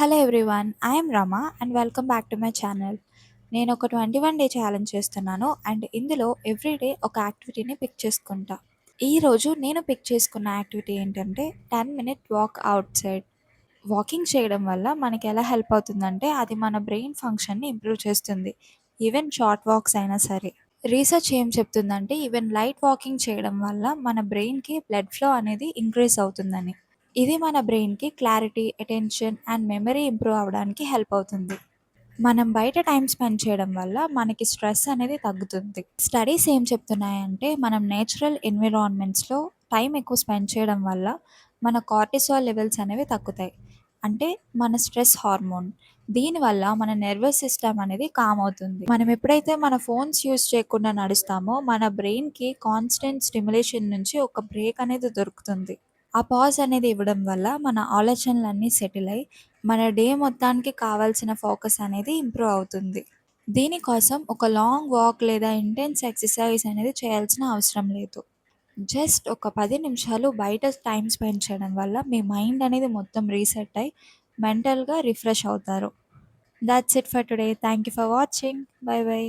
Hello everyone, I'm Rama and welcome back to my channel. నేను ఒక 21 day challenge చేస్తున్నాను and ఇందులో ఎవ్రీడే ఒక యాక్టివిటీని పిక్ చేసుకుంటా. ఈరోజు నేను పిక్ చేసుకున్న యాక్టివిటీ ఏంటంటే 10 minute walk out side. Walking చేయడం వల్ల మనకి ఎలా హెల్ప్ అవుతుందంటే అది మన బ్రెయిన్ ఫంక్షన్ని ఇంప్రూవ్ చేస్తుంది, ఈవెన్ షార్ట్ వాక్స్ అయినా సరే. రీసెర్చ్ ఏం చెప్తుందంటే ఈవెన్ లైట్ వాకింగ్ చేయడం వల్ల మన బ్రెయిన్కి బ్లడ్ ఫ్లో అనేది ఇంక్రీజ్ అవుతుందని. ఇది మన బ్రెయిన్కి clarity, attention and memory improve అవ్వడానికి హెల్ప్ అవుతుంది. మనం బయట టైం స్పెండ్ చేయడం వల్ల మనకి స్ట్రెస్ అనేది తగ్గుతుంది. స్టడీస్ ఏం చెప్తున్నాయంటే మనం నేచురల్ ఎన్విరాన్మెంట్స్లో టైం ఎక్కువ స్పెండ్ చేయడం వల్ల మన కార్టిసాల్ లెవెల్స్ అనేవి తగ్గుతాయి. అంటే మన స్ట్రెస్ హార్మోన్. దీనివల్ల మన నర్వస్ సిస్టమ్ అనేది కామ్ అవుతుంది. మనం ఎప్పుడైతే మన ఫోన్స్ యూస్ చేయకుండా నడుస్తామో మన బ్రెయిన్కి కాన్స్టెంట్ స్టిమ్యులేషన్ నుంచి ఒక బ్రేక్ అనేది దొరుకుతుంది. ఆ పాజ్ అనేది ఇవ్వడం వల్ల మన ఆలోచనలన్నీ సెటిల్ అయ్యి మన డే మొత్తానికి కావాల్సిన ఫోకస్ అనేది ఇంప్రూవ్ అవుతుంది. దీనికోసం ఒక లాంగ్ వాక్ లేదా ఇంటెన్స్ ఎక్సర్సైజ్ అనేది చేయాల్సిన అవసరం లేదు. జస్ట్ ఒక 10 నిమిషాలు బయట టైం స్పెండ్ చేయడం వల్ల మీ మైండ్ అనేది మొత్తం రీసెట్ అయ్యి మెంటల్గా రిఫ్రెష్ అవుతారు. That's it for today. Thank you for watching. By by.